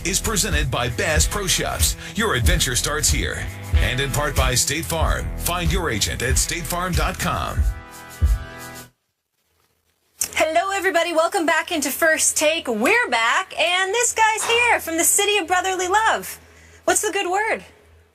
week is presented by Bass Pro Shops. Your adventure starts here. And in part by State Farm. Find your agent at statefarm.com. Hello, everybody. Welcome back into First Take. We're back, and this guy's here from the city of brotherly love. What's the good word?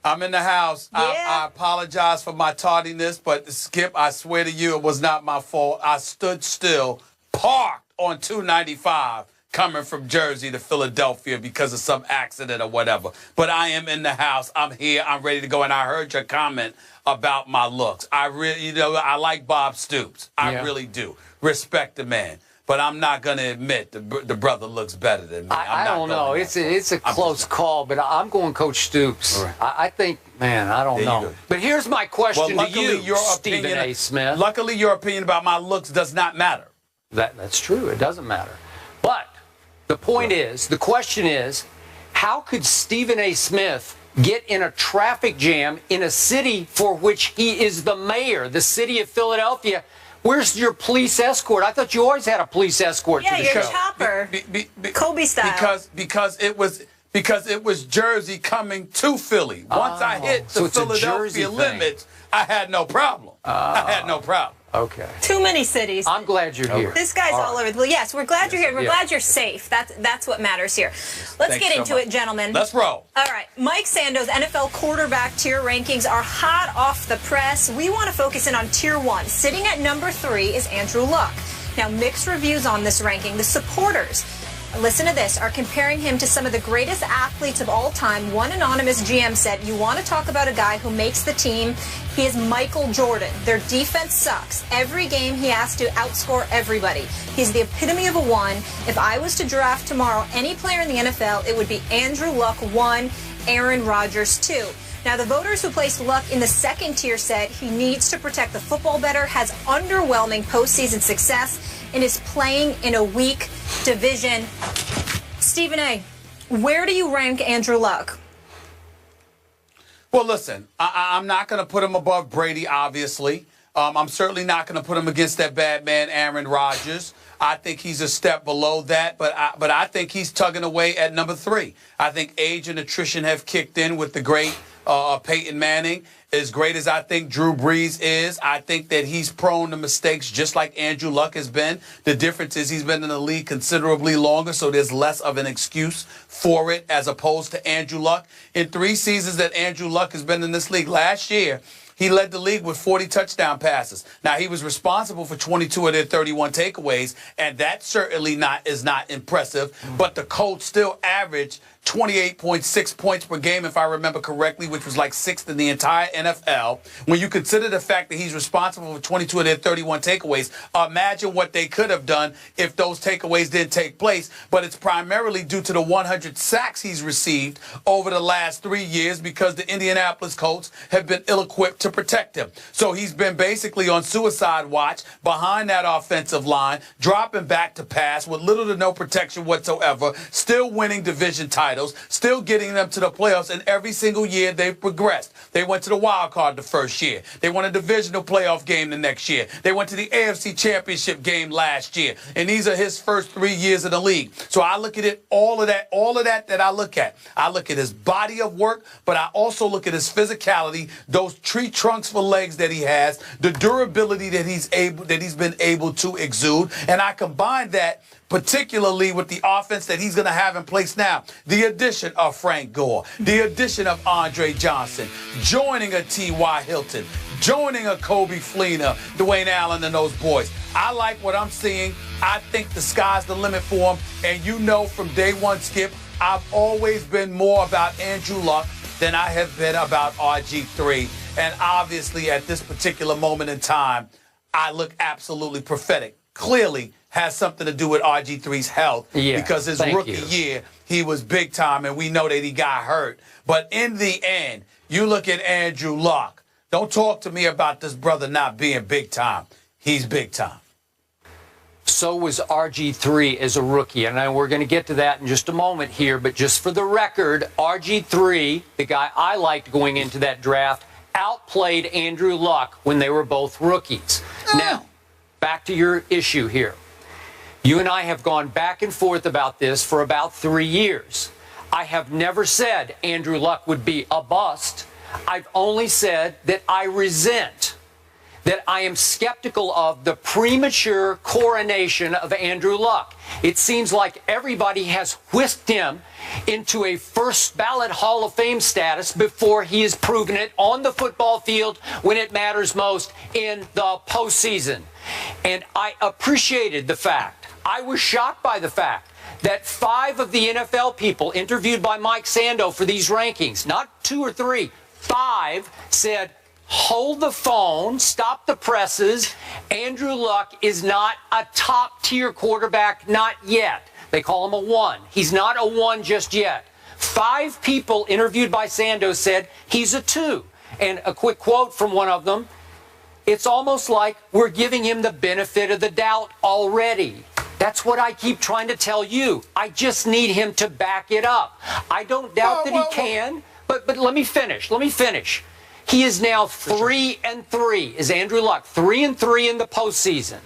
I'm in the house. Yeah. I apologize for my tardiness, but Skip, I swear to you, it was not my fault. I stood still, parked on 295, coming from Jersey to Philadelphia because of some accident or whatever. But I am in the house. I'm here. I'm ready to go. And I heard your comment about my looks. I really, I like Bob Stoops. I really do. Respect the man. But I'm not going to admit the brother looks better than me. I don't know. It's a close call, but I'm going Coach Stoops. Right. I think, man, I don't know. But here's my question to you, Stephen A. Smith. Luckily, your opinion about my looks does not matter. That's true. It doesn't matter. But the point is, the question is, how could Stephen A. Smith get in a traffic jam in a city for which he is the mayor, the city of Philadelphia? Where's your police escort? I thought you always had a police escort to the show. Yeah, your chopper, Kobe style. Because it was Jersey coming to Philly. Once I hit the Philadelphia limits, I had no problem. I had no problem. Okay. Too many cities. I'm glad you're here. This guy's all over. Well, yes, we're glad you're here. We're glad you're safe. That's what matters here. Let's get into it, gentlemen. Let's roll. All right. Mike Sando's NFL quarterback tier rankings are hot off the press. We want to focus in on tier 1. Sitting at number 3 is Andrew Luck. Now, mixed reviews on this ranking. The supporters, listen to this, are comparing him to some of the greatest athletes of all time. One anonymous GM said, you want to talk about a guy who makes the team. He is Michael Jordan. Their defense sucks. Every game he has to outscore everybody. He's the epitome of a 1. If I was to draft tomorrow any player in the NFL, it would be Andrew Luck 1, Aaron Rodgers 2. Now, the voters who placed Luck in the second tier said he needs to protect the football better, has underwhelming postseason success, and is playing in a weak division. Stephen A., where do you rank Andrew Luck? Well, listen, I'm not going to put him above Brady, obviously. I'm certainly not going to put him against that bad man, Aaron Rodgers. I think he's a step below that, but I think he's tugging away at number 3. I think age and attrition have kicked in with the great Peyton Manning. As great as I think Drew Brees is, I think that he's prone to mistakes just like Andrew Luck has been. The difference is he's been in the league considerably longer, so there's less of an excuse for it as opposed to Andrew Luck. In 3 seasons that Andrew Luck has been in this league, last year, he led the league with 40 touchdown passes. Now, he was responsible for 22 of their 31 takeaways, and that certainly is not impressive. But the Colts still averaged 28.6 points per game, if I remember correctly, which was like 6th in the entire NFL. When you consider the fact that he's responsible for 22 of their 31 takeaways, imagine what they could have done if those takeaways didn't take place. But it's primarily due to the 100 sacks he's received over the last 3 years because the Indianapolis Colts have been ill-equipped to protect him. So he's been basically on suicide watch behind that offensive line, dropping back to pass with little to no protection whatsoever, still winning division titles, still getting them to the playoffs, and every single year they've progressed. They went to the wild card the first year. They won a divisional playoff game the next year. They went to the AFC Championship game last year. And these are his first 3 years in the league. So I look at it, all of that I look at. I look at his body of work, but I also look at his physicality, those tree trunks for legs that he has, the durability that he's been able to exude, and I combine that particularly with the offense that he's going to have in place now. The addition of Frank Gore, the addition of Andre Johnson, joining a T.Y. Hilton, joining a Kobe Fleener, Dwayne Allen, and those boys. I like what I'm seeing. I think the sky's the limit for him. And you know from day one, Skip, I've always been more about Andrew Luck than I have been about RG3. And obviously at this particular moment in time, I look absolutely prophetic. Clearly has something to do with RG3's health because his rookie year, he was big time, and we know that he got hurt. But in the end, you look at Andrew Luck. Don't talk to me about this brother not being big time. He's big time. So was RG3 as a rookie. And we're going to get to that in just a moment here. But just for the record, RG3, the guy I liked going into that draft, outplayed Andrew Luck when they were both rookies. Now, back to your issue here. You and I have gone back and forth about this for about 3 years. I have never said Andrew Luck would be a bust. I've only said that I resent, that I am skeptical of the premature coronation of Andrew Luck. It seems like everybody has whisked him into a first ballot Hall of Fame status before he has proven it on the football field when it matters most in the postseason. And I appreciated the fact, I was shocked by the fact that 5 of the NFL people interviewed by Mike Sando for these rankings, not 2 or 3, 5 said, hold the phone, stop the presses. Andrew Luck is not a top-tier quarterback, not yet. They call him a 1. He's not a 1 just yet. 5 people interviewed by Sando said he's a 2. And a quick quote from one of them, it's almost like we're giving him the benefit of the doubt already. That's what I keep trying to tell you. I just need him to back it up. I don't doubt that he can. But let me finish. He is now 3-3. Is Andrew Luck 3-3 in the postseason?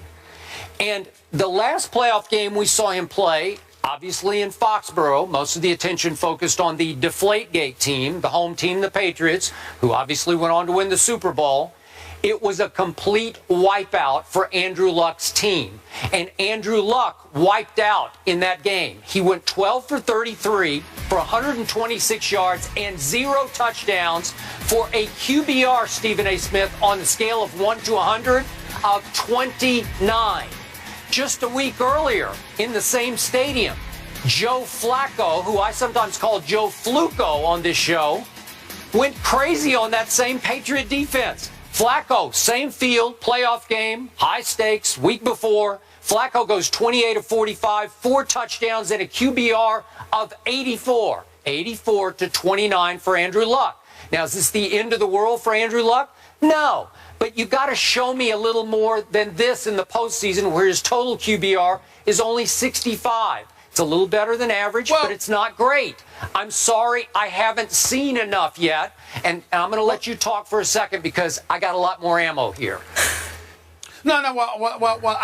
And the last playoff game we saw him play, obviously in Foxborough, most of the attention focused on the Deflategate team, the home team, the Patriots, who obviously went on to win the Super Bowl. It was a complete wipeout for Andrew Luck's team. And Andrew Luck wiped out in that game. He went 12 for 33 for 126 yards and 0 touchdowns for a QBR, Stephen A. Smith, on the scale of 1 to 100 of 29. Just a week earlier in the same stadium, Joe Flacco, who I sometimes call Joe Fluco on this show, went crazy on that same Patriot defense. Flacco, same field, playoff game, high stakes, week before. Flacco goes 28 of 45, 4 touchdowns and a QBR of 84. 84 to 29 for Andrew Luck. Now, is this the end of the world for Andrew Luck? No. But you got to show me a little more than this in the postseason where his total QBR is only 65. It's a little better than average, but it's not great. I'm sorry, I haven't seen enough yet. And I'm going to let you talk for a second because I got a lot more ammo here. No, well,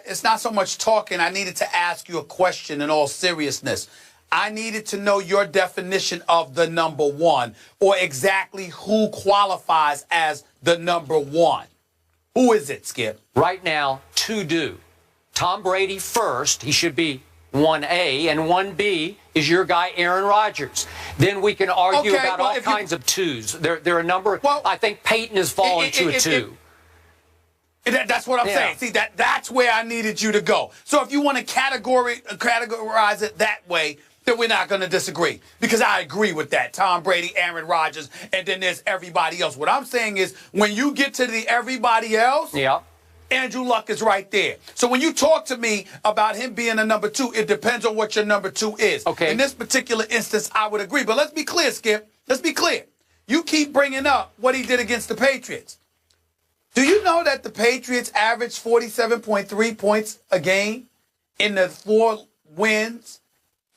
it's not so much talking. I needed to ask you a question in all seriousness. I needed to know your definition of the number 1, or exactly who qualifies as the number 1. Who is it, Skip? Right now, 2 do. Tom Brady first. He should be 1A, and 1B is your guy, Aaron Rodgers. Then we can argue about all kinds of 2s. There are a number. I think Peyton has fallen to a 2. That's what I'm saying. See, that's where I needed you to go. So if you want to categorize it that way, then we're not going to disagree. Because I agree with that. Tom Brady, Aaron Rodgers, and then there's everybody else. What I'm saying is when you get to the everybody else, Andrew Luck is right there. So when you talk to me about him being a number 2, it depends on what your number 2 is. Okay. In this particular instance, I would agree. But let's be clear, Skip. Let's be clear. You keep bringing up what he did against the Patriots. Do you know that the Patriots averaged 47.3 points a game in the 4 wins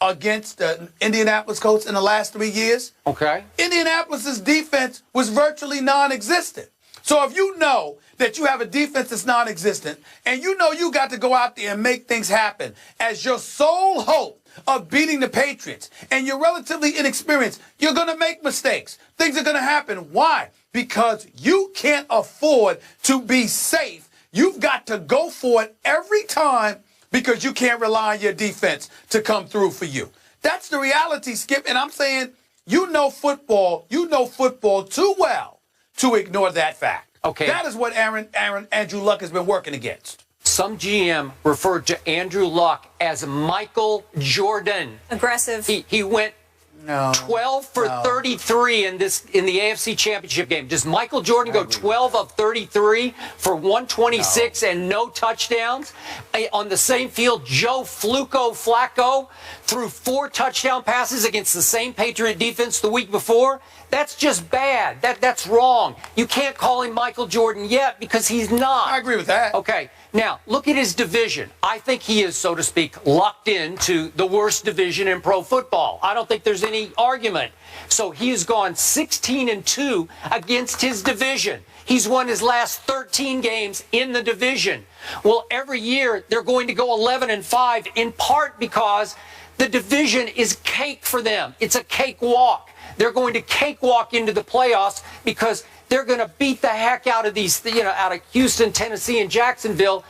against the Indianapolis Colts in the last 3 years? Okay. Indianapolis's defense was virtually non-existent. So if you know that you have a defense that's non-existent and you know you got to go out there and make things happen as your sole hope of beating the Patriots and you're relatively inexperienced, you're going to make mistakes. Things are going to happen. Why? Because you can't afford to be safe. You've got to go for it every time because you can't rely on your defense to come through for you. That's the reality, Skip. And I'm saying you know football too well to ignore that fact. Okay. That is what Andrew Luck has been working against. Some GM referred to Andrew Luck as Michael Jordan. Aggressive. He went 12 for 33 in the AFC Championship game. Does Michael Jordan go 12 of 33 for 126 and no touchdowns? On the same field, Joe Flacco threw 4 touchdown passes against the same Patriot defense the week before. That's just bad. That's wrong. You can't call him Michael Jordan yet because he's not. I agree with that. Okay. Now, look at his division. I think he is, so to speak, locked into the worst division in pro football. I don't think there's any argument. So he has gone 16-2 against his division. He's won his last 13 games in the division. Well, every year they're going to go 11-5, in part because The division is cake for them. It's a cakewalk. They're going to cakewalk into the playoffs because they're going to beat the heck out of these, out of Houston, Tennessee, and Jacksonville.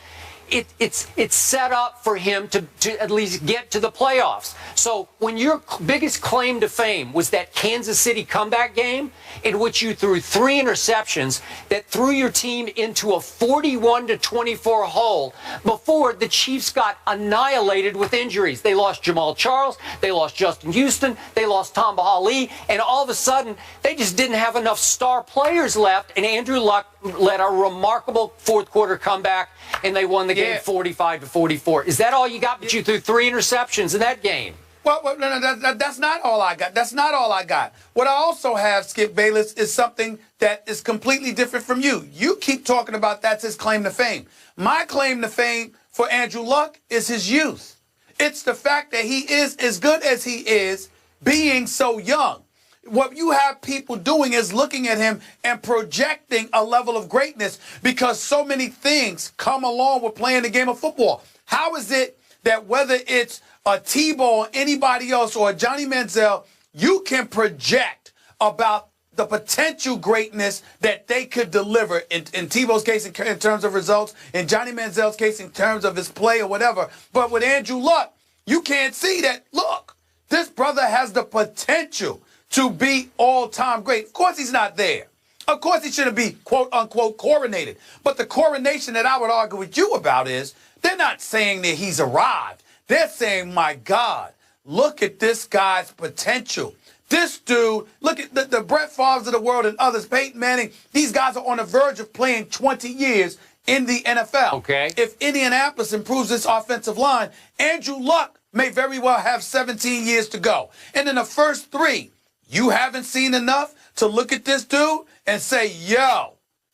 It's set up for him to at least get to the playoffs. So when your biggest claim to fame was that Kansas City comeback game in which you threw 3 interceptions that threw your team into a 41-24 hole before the Chiefs got annihilated with injuries. They lost Jamal Charles, they lost Justin Houston, they lost Tom Ali, and all of a sudden they just didn't have enough star players left, and Andrew Luck led a remarkable fourth quarter comeback, and they won the game 45-44. Is that all you got? But you threw 3 interceptions in that game. Well, no, that's not all I got. That's not all I got. What I also have, Skip Bayless, is something that is completely different from you. You keep talking about that's his claim to fame. My claim to fame for Andrew Luck is his youth. It's the fact that he is as good as he is being so young. What you have people doing is looking at him and projecting a level of greatness because so many things come along with playing the game of football. How is it that whether it's a Tebow or anybody else or a Johnny Manziel, you can project about the potential greatness that they could deliver in Tebow's case in terms of results, in Johnny Manziel's case in terms of his play or whatever. But with Andrew Luck, you can't see that. Look, this brother has the potential to be all-time great. Of course he's not there. Of course he shouldn't be, quote-unquote, coronated. But the coronation that I would argue with you about is they're not saying that he's arrived. They're saying, my God, look at this guy's potential. This dude, look at the Brett Favres of the world and others, Peyton Manning. These guys are on the verge of playing 20 years in the NFL. Okay. If Indianapolis improves its offensive line, Andrew Luck may very well have 17 years to go. And in the first 3, you haven't seen enough to look at this dude and say, yo,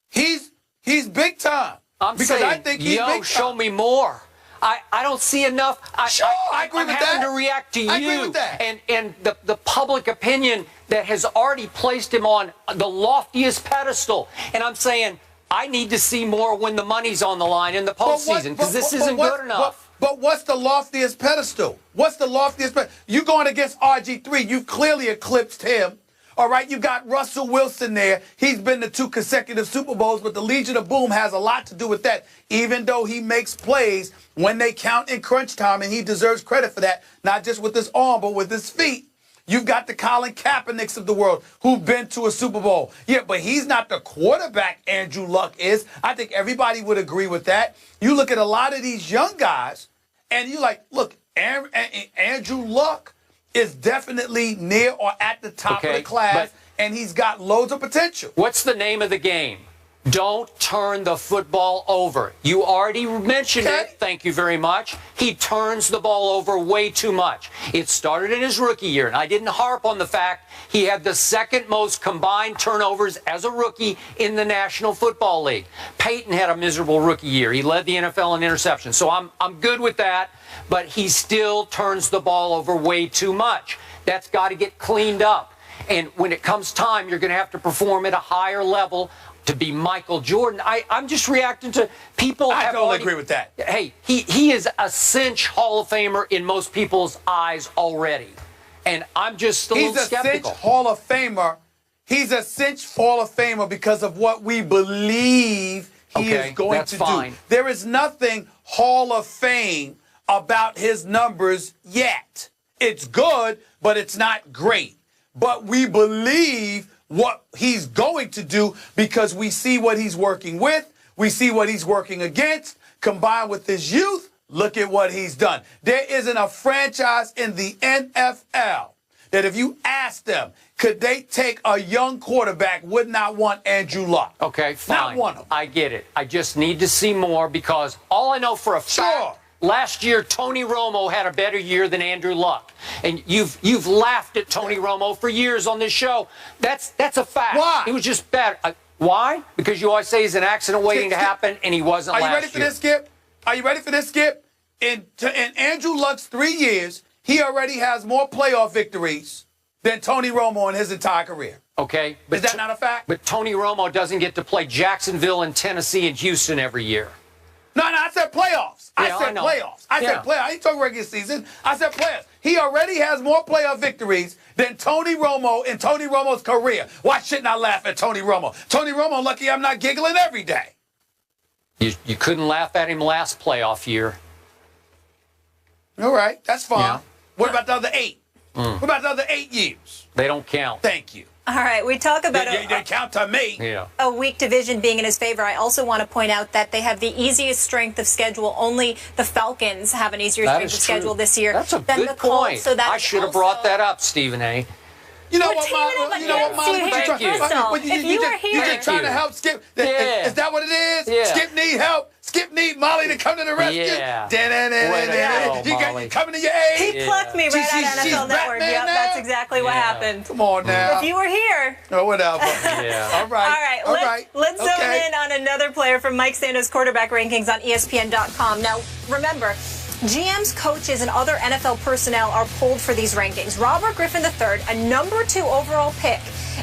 he's big time. I think he's big time. Show me more. I don't see enough. I agree with that. I'm having to react to you. I agree with that. And the public opinion that has already placed him on the loftiest pedestal. And I'm saying I need to see more when the money's on the line in the postseason because this isn't good enough. But what's the loftiest pedestal? What's the loftiest pedestal? You going against RG3. You've clearly eclipsed him. All right, you got Russell Wilson there. He's been to 2 consecutive Super Bowls, but the Legion of Boom has a lot to do with that, even though he makes plays when they count in crunch time, and he deserves credit for that, not just with his arm, but with his feet. You've got the Colin Kaepernicks of the world who've been to a Super Bowl. Yeah, but he's not the quarterback Andrew Luck is. I think everybody would agree with that. You look at a lot of these young guys, and you're like, look, Andrew Luck is definitely near or at the top of the class, and he's got loads of potential. What's the name of the game? Don't turn the football over. You already mentioned it. Thank you very much. He turns the ball over way too much. It started in his rookie year, and I didn't harp on the fact he had the 2nd most combined turnovers as a rookie in the National Football League. Peyton had a miserable rookie year. He led the NFL in interceptions, so I'm good with that, but he still turns the ball over way too much. That's got to get cleaned up. And when it comes time, you're going to have to perform at a higher level to be Michael Jordan. I'm just reacting to people. I totally agree with that. Hey, he is a cinch Hall of Famer in most people's eyes already. And I'm just a little skeptical. He's a cinch Hall of Famer. He's a cinch Hall of Famer because of what we believe he is going to do. There is nothing Hall of Fame about his numbers yet. It's good, but it's not great. But we believe what he's going to do because we see what he's working with, we see what he's working against, combined with his youth. Look at what he's done. There isn't a franchise in the NFL that if you ask them, could they take a young quarterback, would not want Andrew Luck. Okay, fine. Not one of them. I get it. I just need to see more because all I know for a fact, last year, Tony Romo had a better year than Andrew Luck. And you've laughed at Tony Romo for years on this show. That's a fact. Why? He was just bad. Why? Because you always say he's an accident waiting to happen, and he wasn't last year. Are you ready for this, Skip? Are you ready for this, Skip? In Andrew Luck's 3 years, he already has more playoff victories than Tony Romo in his entire career. Okay. Is that not a fact? But Tony Romo doesn't get to play Jacksonville and Tennessee and Houston every year. No, I said playoffs. I Yeah, said I know. playoffs. I said playoffs. I ain't talking regular season. I said playoffs. He already has more playoff victories than Tony Romo in Tony Romo's career. Why shouldn't I laugh at Tony Romo? Tony Romo, lucky I'm not giggling every day. You couldn't laugh at him last playoff year. All right, that's fine. Yeah. What about the other 8? What about the other 8 years? They don't count. Thank you. All right, we talk about They count to me. Yeah. a weak division being in his favor. I also want to point out that they have the easiest strength of schedule. Only the Falcons have an easier That strength is of schedule true. this year That's a than good the Colts. point. So that I is should have also- brought that up, Stephen A. You know We're what, teaming up Molly? You know what, against Molly? you here, Thank you. If you were here- You're just trying to help Skip. Yeah. Is that what it is? Yeah. Skip need help. Skip need Molly to come to the rescue. Yeah. Da-da-da-da-da-da. Way to go, Molly. You coming to your aid? He plucked me right out of She's NFL Network. Batman Yep, now? that's exactly what Yeah. happened. Come on now. If you were here. Or whatever. Yeah. All right. All right, let's zone in on another player from Mike Sando's quarterback rankings on ESPN.com. Now, remember, GMs, coaches, and other NFL personnel are pulled for these rankings. Robert Griffin III, a number 2 overall pick,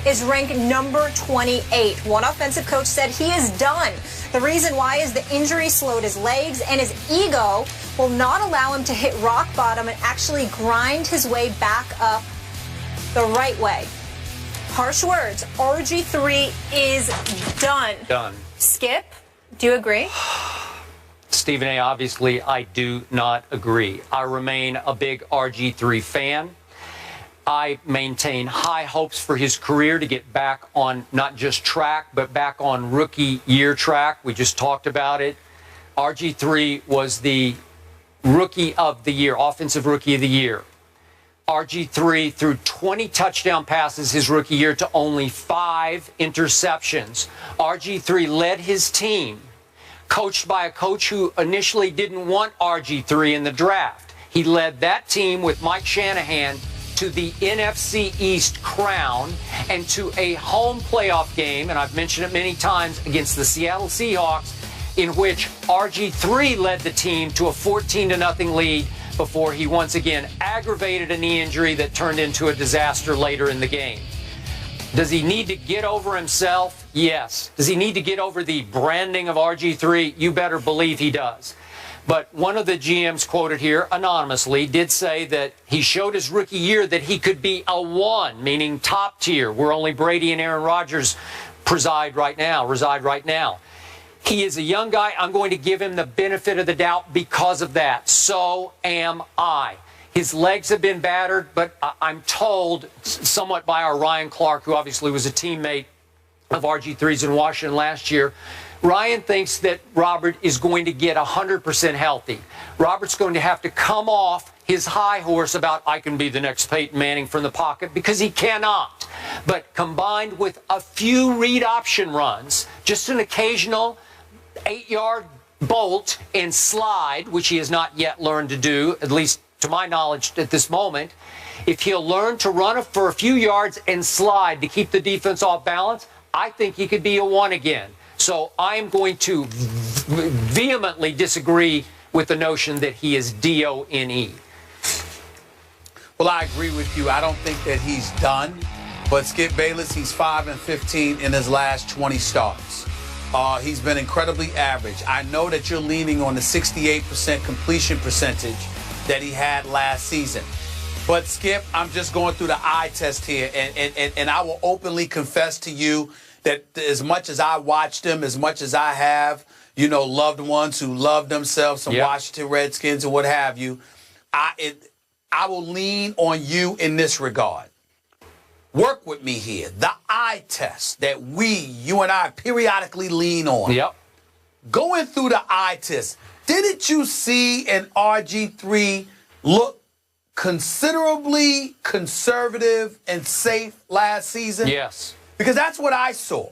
is ranked number 28. One offensive coach said he is done. The reason why is the injury slowed his legs, and his ego will not allow him to hit rock bottom and actually grind his way back up the right way. Harsh words. RG3 is done. Done. Skip, do you agree? Stephen A., obviously, I do not agree. I remain a big RG3 fan. I maintain high hopes for his career to get back on not just track, but back on rookie year track. We just talked about it. RG3 was the rookie of the year, offensive rookie of the year. RG3 threw 20 touchdown passes his rookie year to only 5 interceptions. RG3 led his team, coached by a coach who initially didn't want RG3 in the draft. He led that team with Mike Shanahan to the NFC East crown and to a home playoff game, and I've mentioned it many times, against the Seattle Seahawks, in which RG3 led the team to a 14-0 lead before he once again aggravated a knee injury that turned into a disaster later in the game. Does he need to get over himself? Yes. Does he need to get over the branding of RG3? You better believe he does. But one of the GMs quoted here anonymously did say that he showed his rookie year that he could be a 1, meaning top tier, where only Brady and Aaron Rodgers reside right now. He is a young guy. I'm going to give him the benefit of the doubt because of that. So am I. His legs have been battered, but I'm told somewhat by our Ryan Clark, who obviously was a teammate of RG3's in Washington last year. Ryan thinks that Robert is going to get 100% healthy. Robert's going to have to come off his high horse about, I can be the next Peyton Manning from the pocket, because he cannot. But combined with a few read option runs, just an occasional 8-yard bolt and slide, which he has not yet learned to do, at least to my knowledge at this moment, if he'll learn to run for a few yards and slide to keep the defense off balance, I think he could be a 1 again. So I'm going to vehemently disagree with the notion that he is D-O-N-E. Well, I agree with you. I don't think that he's done. But Skip Bayless, he's 5-15 in his last 20 starts. He's been incredibly average. I know that you're leaning on the 68% completion percentage that he had last season. But, Skip, I'm just going through the eye test here, and I will openly confess to you that as much as I watched him, as much as I have, loved ones who love themselves, some Washington Redskins and what have you, I will lean on you in this regard. Work with me here. The eye test that you and I periodically lean on. Yep. Going through the eye test, didn't you see an RG3 look considerably conservative and safe last season? Yes. Because that's what I saw.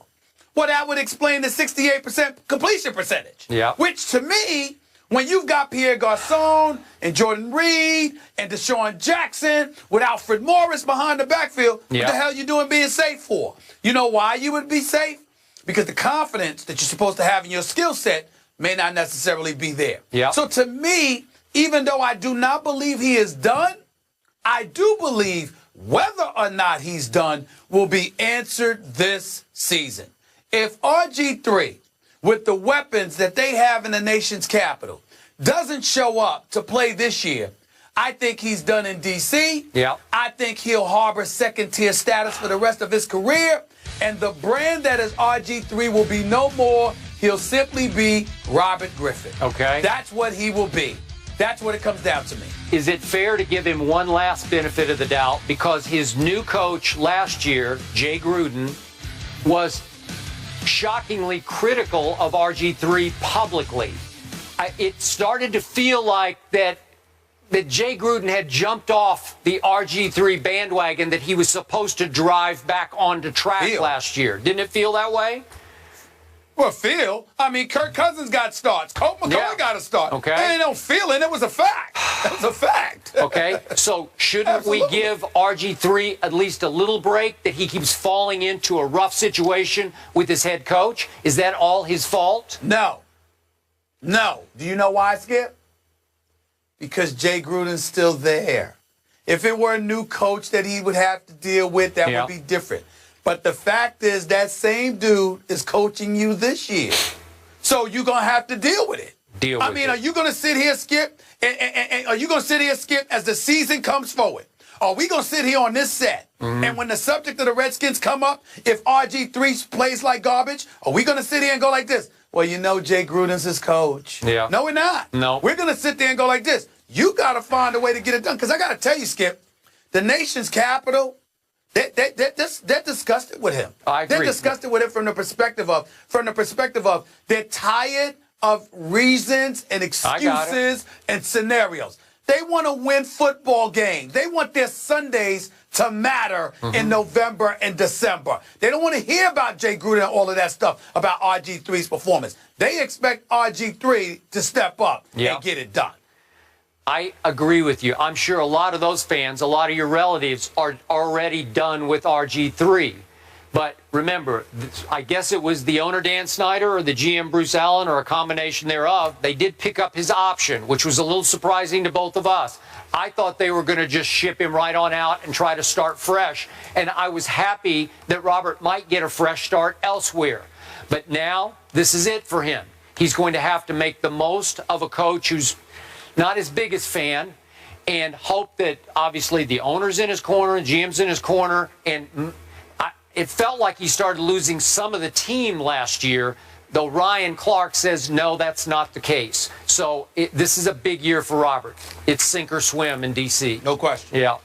Well, that would explain the 68% completion percentage. Yeah. Which, to me, when you've got Pierre Garçon and Jordan Reed and Deshaun Jackson with Alfred Morris behind the backfield, what the hell you doing being safe for? You know why you would be safe? Because the confidence that you're supposed to have in your skill set may not necessarily be there. Yeah. So to me, even though I do not believe he is done, I do believe whether or not he's done will be answered this season. If RG3 with the weapons that they have in the nation's capital, doesn't show up to play this year, I think he's done in D.C. Yeah. I think he'll harbor second-tier status for the rest of his career. And the brand that is RG3 will be no more. He'll simply be Robert Griffin. Okay. That's what he will be. That's what it comes down to me. Is it fair to give him one last benefit of the doubt because his new coach last year, Jay Gruden, was shockingly critical of RG3 publicly? It started to feel like that Jay Gruden had jumped off the RG3 bandwagon that he was supposed to drive back onto track last year. Didn't it feel that way? Well, Kirk Cousins got starts. Colt McCoy got a start. Okay. There ain't no feeling. It was a fact. That was a fact. Okay. So shouldn't we give RG3 at least a little break that he keeps falling into a rough situation with his head coach? Is that all his fault? No. No. Do you know why, Skip? Because Jay Gruden's still there. If it were a new coach that he would have to deal with, that would be different. But the fact is that same dude is coaching you this year. So you're going to have to deal with it. Are you going to sit here, Skip? And are you going to sit here, Skip, as the season comes forward? Are we going to sit here on this set? And when the subject of the Redskins come up, if RG3 plays like garbage, are we going to sit here and go like this? Well, you know Jay Gruden's his coach. Yeah. No, we're not. No. We're going to sit there and go like this. You got to find a way to get it done. Because I got to tell you, Skip, the nation's capital, they're disgusted with him. I agree. They're disgusted with him from the perspective of they're tired of reasons and excuses and scenarios. They want to win football games. They want their Sundays to matter in November and December. They don't want to hear about Jay Gruden and all of that stuff about RG3's performance. They expect RG3 to step up and get it done. I agree with you. I'm sure a lot of those fans, a lot of your relatives are already done with RG3. But remember, I guess it was the owner, Dan Snyder, or the GM, Bruce Allen, or a combination thereof. They did pick up his option, which was a little surprising to both of us. I thought they were going to just ship him right on out and try to start fresh. And I was happy that Robert might get a fresh start elsewhere. But now, this is it for him. He's going to have to make the most of a coach who's not his biggest fan, and hope that obviously the owner's in his corner and GM's in his corner. And it felt like he started losing some of the team last year, though Ryan Clark says, no, that's not the case. So this is a big year for Robert. It's sink or swim in D.C. No question. Yeah. All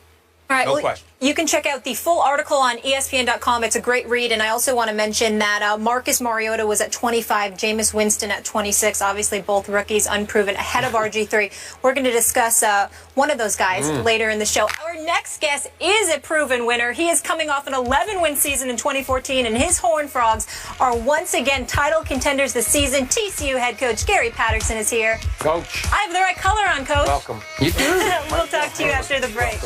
right, no question. You can check out the full article on ESPN.com. It's a great read. And I also want to mention that Marcus Mariota was at 25, Jameis Winston at 26. Obviously, both rookies, unproven, ahead of RG3. We're going to discuss one of those guys later in the show. Our next guest is a proven winner. He is coming off an 11-win season in 2014, and his Horned Frogs are once again title contenders this season. TCU head coach Gary Patterson is here. Coach. I have the right color on, Coach. Welcome. You do. We'll talk to you after the break.